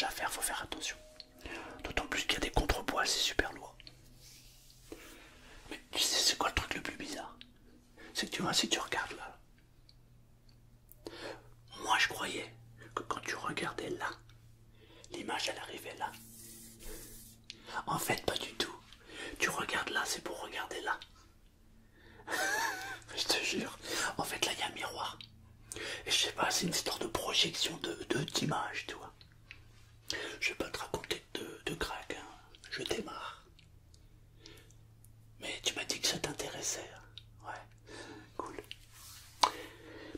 réglage à faire, faut faire attention. D'autant plus qu'il y a des contrepoids, c'est super lourd. Mais tu sais, c'est quoi le truc le plus bizarre? C'est que tu vois, si tu regardes là, moi je croyais que quand tu regardais là, l'image elle arrivait là. En fait, pas du tout. Tu regardes là, c'est pour regarder là. Je te jure. En fait, là, il y a un miroir. Et je sais pas, c'est une histoire de projection d'image, tu vois. Je vais pas te raconter de crack, hein. Je démarre. Mais tu m'as dit que ça t'intéressait. Hein. Ouais, cool.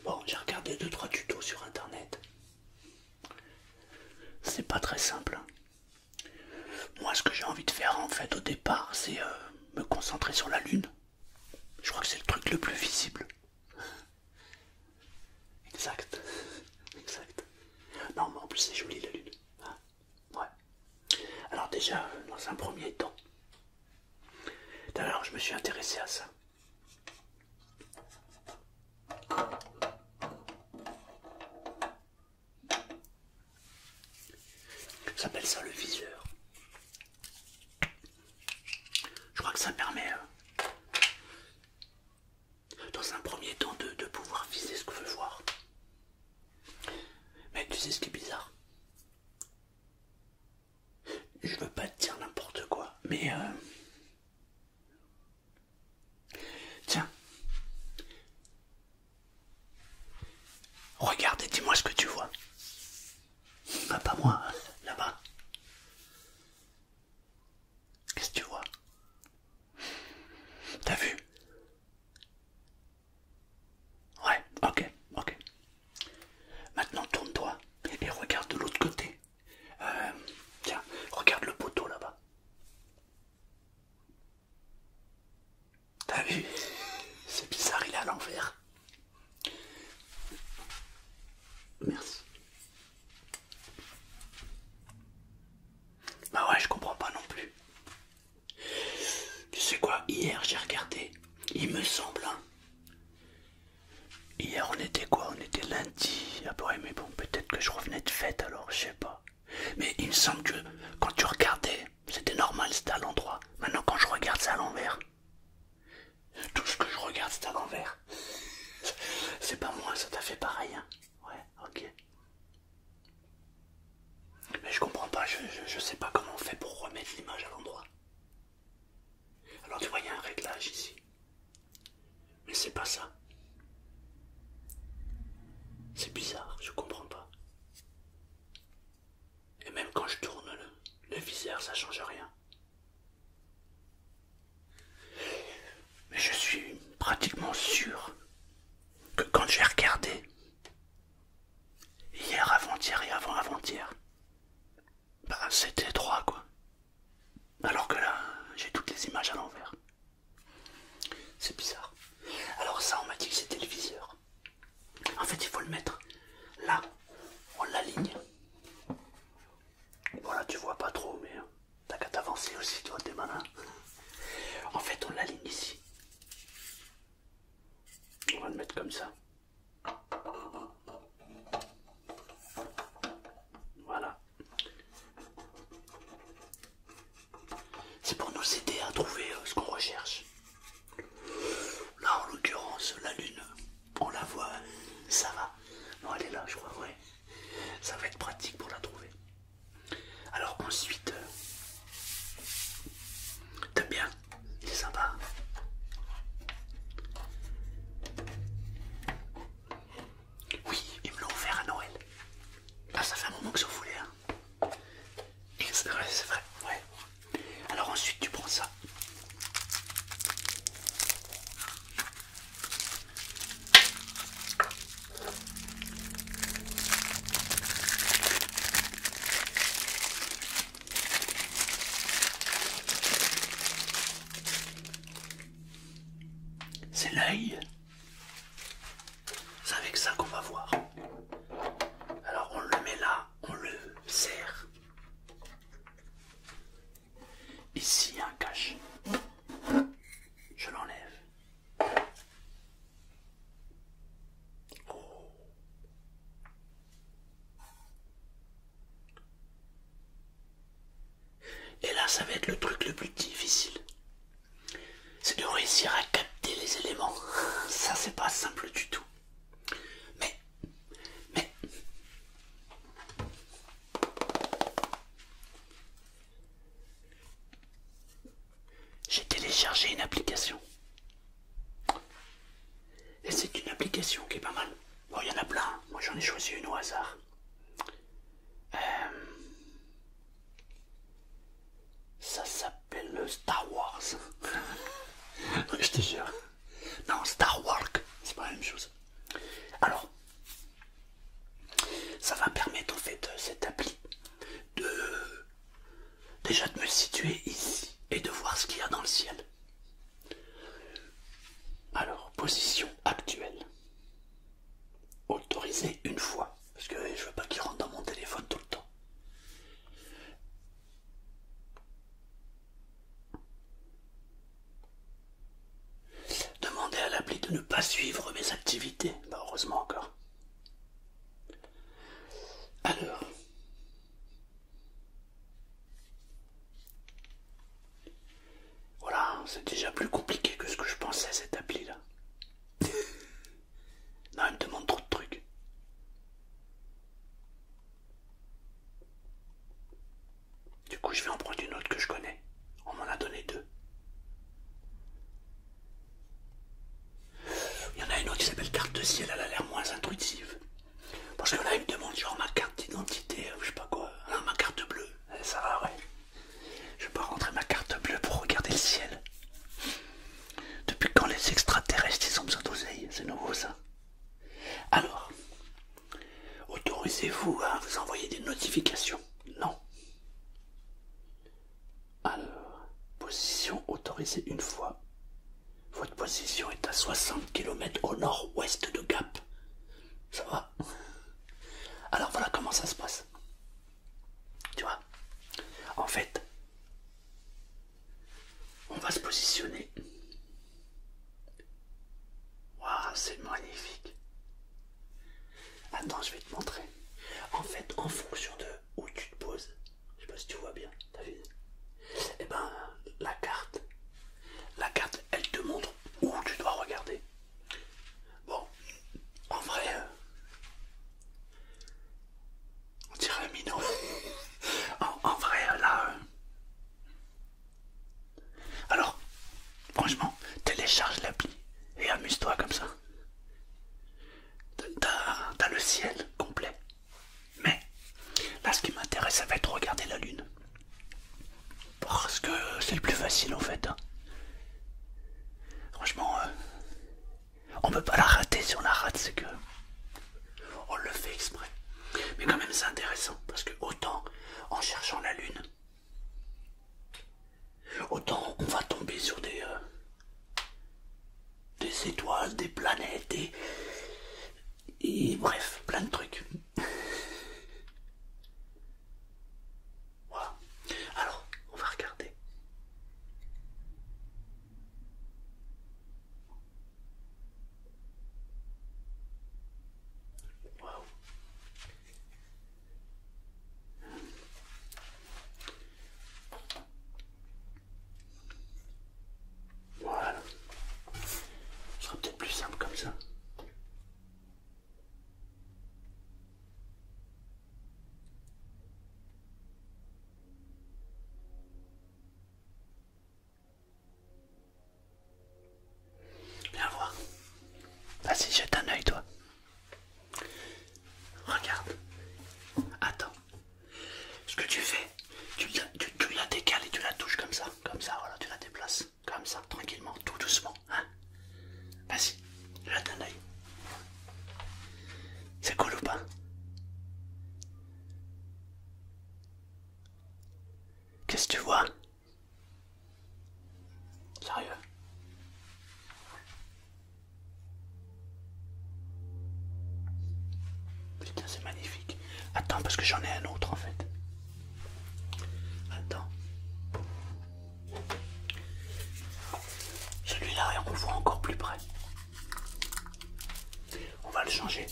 Bon, j'ai regardé 2-3 tutos sur internet. C'est pas très simple. Hein. Moi, ce que j'ai envie de faire en fait au départ, c'est me concentrer sur la lune. Je crois que c'est le truc le plus visible. Exact. Exact. Non, mais en plus, c'est joli la lune. Hein, ouais. Alors, déjà, dans un premier temps, d'ailleurs, je me suis intéressé à ça. Ça s'appelle ça le viseur. Je crois que ça permet, dans un premier temps, de pouvoir viser ce qu'on veut voir. Mais tu sais ce qui est bizarre? Je veux pas te dire n'importe quoi, mais tiens. Regarde et dis-moi ce que tu vois. Ah, pas moi, là-bas. Qu'est-ce que tu vois? T'as vu? Ouais, ok, ok. Maintenant tourne-toi et regarde de l'autre côté. Tiens, regarde le poteau là-bas. T'as vu? C'est bizarre, il est à l'envers. Merci. Bah ouais, je comprends pas non plus. Tu sais quoi, hier j'ai regardé, il me semble, hein. Hier on était quoi? On était lundi. Ah bah ouais, mais bon, peut-être que je revenais de fête alors, je sais pas. Mais il me semble que quand tu regardais, c'était normal, c'était à l'endroit. Maintenant quand je regarde, c'est à l'envers. Tout ce que je regarde, c'est à l'envers. C'est pas moi, ça t'a fait pareil, hein? Ouais, ok. Mais je comprends pas, je sais pas comment on fait pour remettre l'image à l'endroit. Alors tu vois, il y a un réglage ici. Mais c'est pas ça. C'est bizarre, je comprends pas. Et même quand je tourne le viseur, ça change rien. Mais je suis pratiquement sûr que quand j'ai regardé, hier, avant-hier et avant-avant-hier, bah c'était droit quoi. Alors que là, j'ai toutes les images à l'envers. C'est bizarre. Alors ça, on m'a dit que c'était le viseur. En fait, il faut le mettre là. On l'aligne. Voilà, tu vois pas trop, mais t'as qu'à t'avancer aussi, toi, t'es malin. En fait, on l'aligne ici. On va le mettre comme ça. Voilà. C'est pour nous aider à trouver ce qu'on recherche. Là, en l'occurrence, la lune, on la voit, ça va. Non, elle est là, je crois, ouais. Ça va être pratique pour la trouver. Alors ensuite, t'aimes bien? C'est sympa. Oui, ils me l'ont offert à Noël. Là, ça fait un moment que j'en voulais. Hein. C'est vrai, ouais. Alors ensuite, tu prends ça. C'est l'œil. C'est avec ça qu'on va voir. Alors on le met là, on le serre. Ici il y a un cache. Je l'enlève. Oh. ça va être le truc le plus difficile. C'est de réussir à capter les éléments. Ça, c'est pas simple du tout. Mais, j'ai téléchargé une application. Et c'est une application qui est pas mal. Bon, il y en a plein. Moi, j'en ai choisi une au hasard. Ça s'appelle Star Wars. Je te jure. Non, Star Walk, c'est pas la même chose. Alors, ça va permettre en fait cette appli de déjà de me situer ici et de voir ce qu'il y a dans le ciel. Alors, position actuelle. Autorisé une fois, parce que je veux pas qu'il rentre dans mon téléphone tout le temps. Demander à l'appli de ne pas suivre mes activités. Bah, heureusement encore. Alors. Voilà, c'est déjà plus compliqué que ce que je pensais cette appli là. Non, elle me demande trop de trucs. Du coup, je vais en prendre une autre que je connais. On m'en a donné deux. Il y en a une autre qui s'appelle carte de ciel, elle a l'air moins intuitive. Parce que là, il me demande genre ma carte d'identité, ou je sais pas quoi. Ah, ma carte bleue. Ça va, ouais. Je vais pas rentrer ma carte bleue pour regarder le ciel. Depuis quand les extraterrestres ils ont besoin d'oseille? C'est nouveau ça. Alors, autorisez-vous à vous envoyer des notifications? Non. Alors, position autorisée une fois. Votre position est à 60 km au nord-ouest de Gap. Ça va? Alors voilà comment ça se passe. Tu vois? En fait, on va se positionner. Waouh, c'est magnifique. Attends, je vais te montrer. En fait, en fonction de où tu te poses, je sais pas si tu vois bien, t'as vu? Eh ben, la carte, elle te montre où tu dois regarder. Bon, en vrai, on dirait un minot. En vrai, là... Alors, franchement, télécharge l'appli et amuse-toi comme ça. T'as le ciel complet. Mais, là, ce qui m'intéresse, ça va être regarder la lune. Parce que c'est le plus facile, en fait. Hein. Franchement, on peut pas la rater. Si on la rate, c'est que on le fait exprès. Mais quand même, c'est intéressant. Parce que autant, en cherchant la lune, autant on va tomber sur des étoiles, des planètes, et bref, plein de trucs. Voilà. Alors, on va regarder. Waouh. Voilà. Ce sera peut-être plus simple comme ça. Viens voir. Vas-y, jette un œil, toi. Regarde. Attends. Ce que tu fais, tu la décales et tu la touches comme ça, voilà, tu la déplaces, comme ça, tranquillement, tout doucement, hein. Vas-y, jette un œil. C'est cool ou pas? Qu'est-ce que tu vois? Sérieux? Putain, c'est magnifique. Attends, parce que j'en ai un autre en fait. Attends. Celui-là, on le voit encore plus près. On va le changer.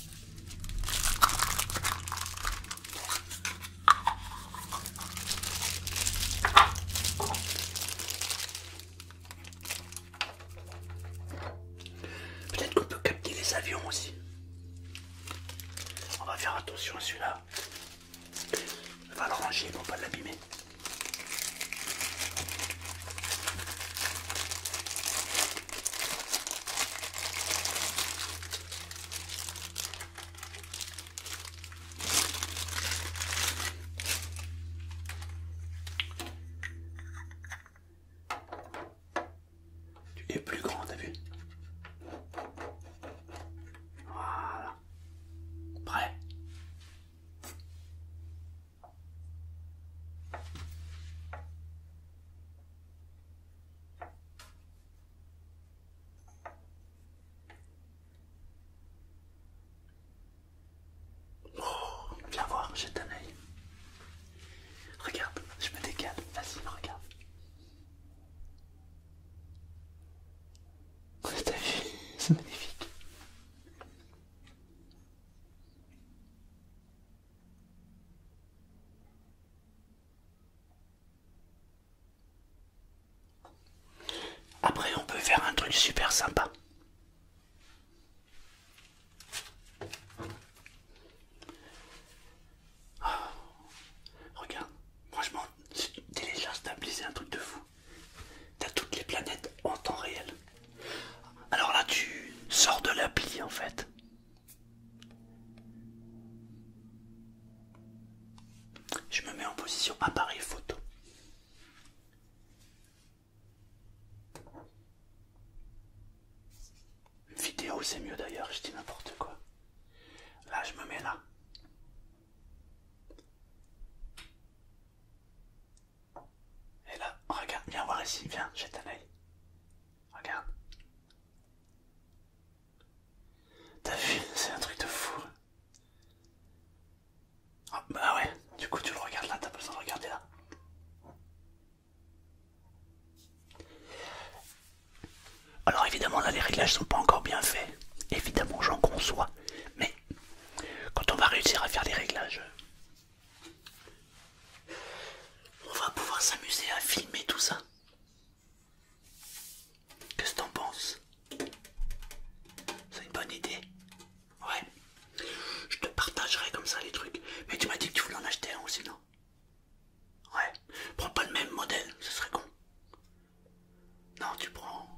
truc super sympa. Ah, regarde, franchement, si tu télécharges cette appli, c'est un truc de fou. T'as toutes les planètes en temps réel. Alors là, tu sors de l'appli en fait. Je me mets en position appareil photo. Vidéo, c'est mieux d'ailleurs, je dis n'importe quoi. Là, je me mets là. Et là, regarde, viens voir ici, viens, jette un œil. Regarde. T'as vu, c'est un truc de fou. Oh, bah ouais, du coup tu le regardes là, t'as pas besoin de regarder là. Alors évidemment là les réglages sont pas encore bien faits. Évidemment j'en conçois. Mais quand on va réussir à faire les réglages, on va pouvoir s'amuser à filmer tout ça. Qu'est-ce que t'en penses? C'est une bonne idée? Ouais. Je te partagerai comme ça les trucs. Mais tu m'as dit que tu voulais en acheter un aussi, non? Ouais. Prends pas le même modèle, ce serait con. Non, tu prends...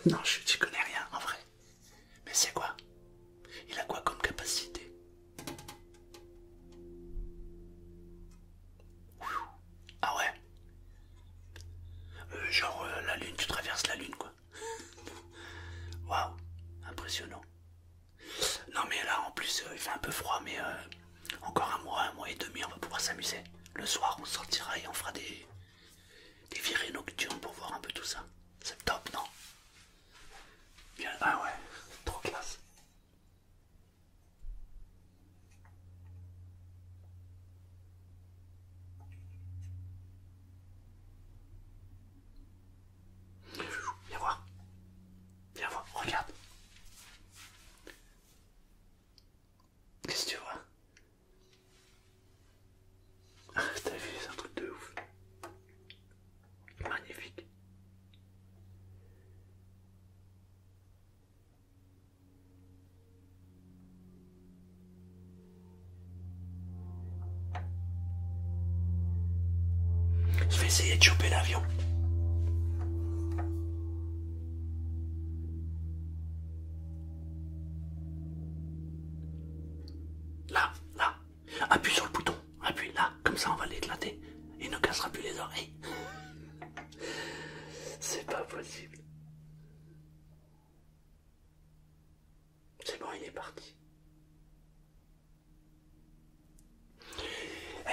Non, tu connais rien en vrai. Mais c'est quoi? Il a quoi comme capacité? Ah ouais. Genre la lune, tu traverses la lune quoi. Waouh, impressionnant. Non mais là en plus il fait un peu froid mais encore un mois et demi on va pouvoir s'amuser. Le soir on sortira et on fera des virées nocturnes pour voir un peu tout ça. C'est top non? Bien, ah ouais, trop classe. Viens voir. Viens voir, regarde. Qu'est-ce que tu vois? Ah, t'as vu, c'est un truc de ouf. Magnifique. Je vais essayer de choper l'avion. Là, là. Appuie sur le bouton. Appuie là. Comme ça on va l'éclater. Il ne cassera plus les oreilles. C'est pas possible. C'est bon, il est parti.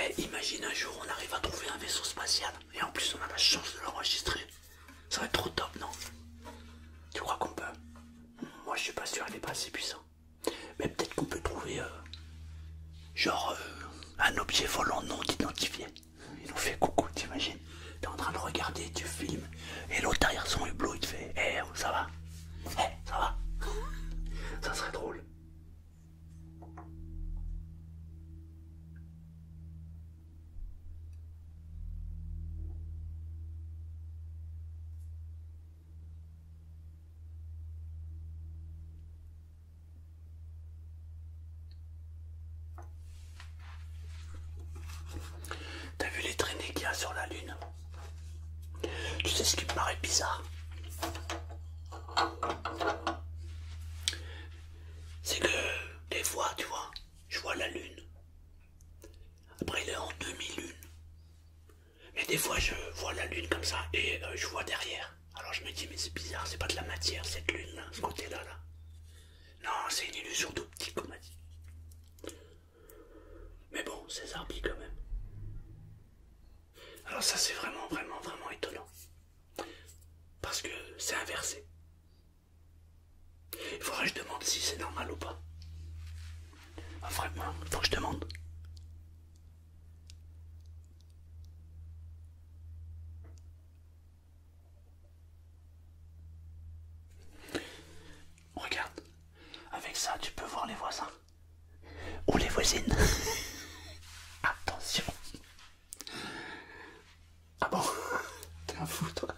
Eh, imagine un jour on arrive à trouver un vaisseau spatial. Et en plus on a la chance de l'enregistrer. Ça va être trop top, non? Tu crois qu'on peut? Moi je suis pas sûr, il est pas assez puissant. Mais peut-être qu'on peut trouver genre un objet volant non identifié. Il nous fait coucou, t'imagines? T'es en train de regarder, tu filmes, et l'autre derrière son hublot il te fait eh, ça va? Eh, ça va? Ça serait drôle. T'as vu les traînées qu'il y a sur la Lune? Tu sais ce qui me paraît bizarre? C'est que des fois, tu vois, je vois la Lune. Après, il est en demi-lune. Mais des fois, je vois la Lune comme ça et je vois derrière. Alors je me dis, mais c'est bizarre, c'est pas de la matière cette Lune-là, ce côté-là, là. Non, c'est une illusion d'optique, on m'a dit. Mais bon, c'est zarbi quand même. Alors ça, c'est vraiment, vraiment, vraiment étonnant. Parce que c'est inversé. Il faudrait que je demande si c'est normal ou pas. Ah, vraiment, il faut que je demande. Regarde, avec ça, tu peux voir les voisins. Ou les voisines. Attention. Ah bon? T'es un fou, toi.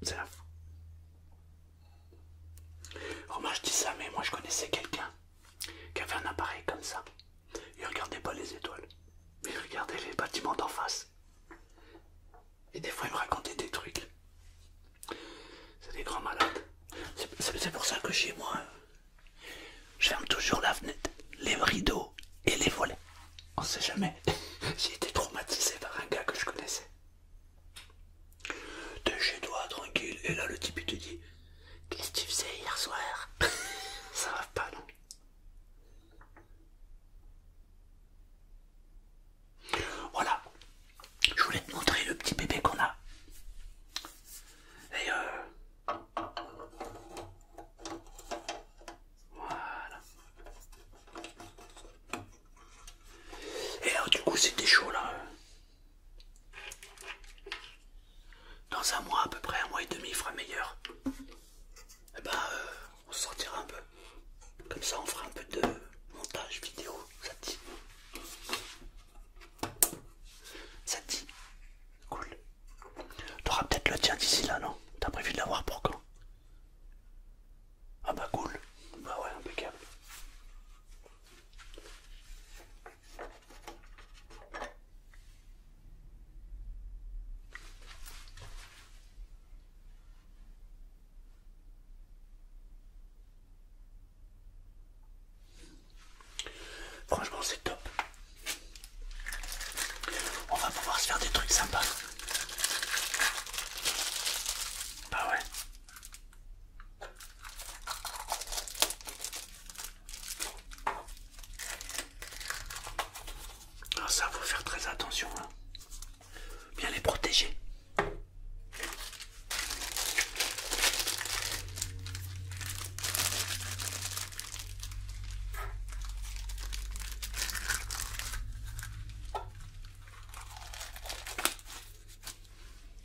C'est un fou. bâtiment d'en face. Et des fois, il me racontait des trucs. C'est des grands malades. C'est pour ça que chez moi, je ferme toujours la fenêtre, les rideaux et les volets. On sait jamais. J'ai été traumatisé par un gars que je connaissais. T'es chez toi, tranquille. Et là, le type, il te dit, qu'est-ce que tu faisais hier soir? Ça va pas, non? Voilà. Je voulais te montrer le petit bébé qu'on a. Et voilà. Et alors, du coup, c'était chaud, là. Dans un mois, à peu près, un mois et demi, il fera meilleur. Et ben, on se sortira un peu. Comme ça, on fera un peu de montage vidéo. Ça te dit? Ça te dit? Cool. T'auras peut-être le tien d'ici là, non? T'as prévu de l'avoir pour quand? Ah bah cool. Bah ouais, impeccable. Franchement, c'est top. On va pouvoir se faire des trucs sympas. Bah ouais. Alors ça, faut faire très attention, hein. Bien les protéger.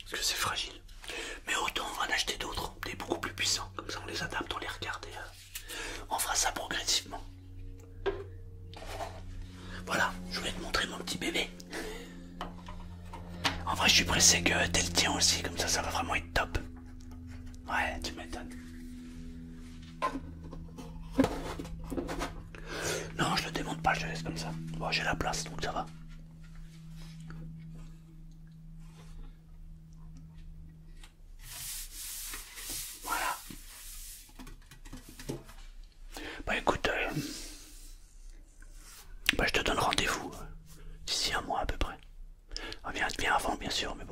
Parce que c'est fragile. Mais autant on va en acheter d'autres, des beaucoup plus puissants. Comme ça on les adapte, on les regarde et on fera ça progressivement. Voilà, je voulais te montrer mon petit bébé. En vrai, je suis pressé que t'aies le tien aussi, comme ça va vraiment être top. Ouais, tu m'étonnes. Non, je le démonte pas, je le laisse comme ça. Bon, j'ai la place, donc ça va. Voilà. Bah écoute, bah, je te donne rendez-vous d'ici un mois à peu près. Ah, viens avant bien sûr, mais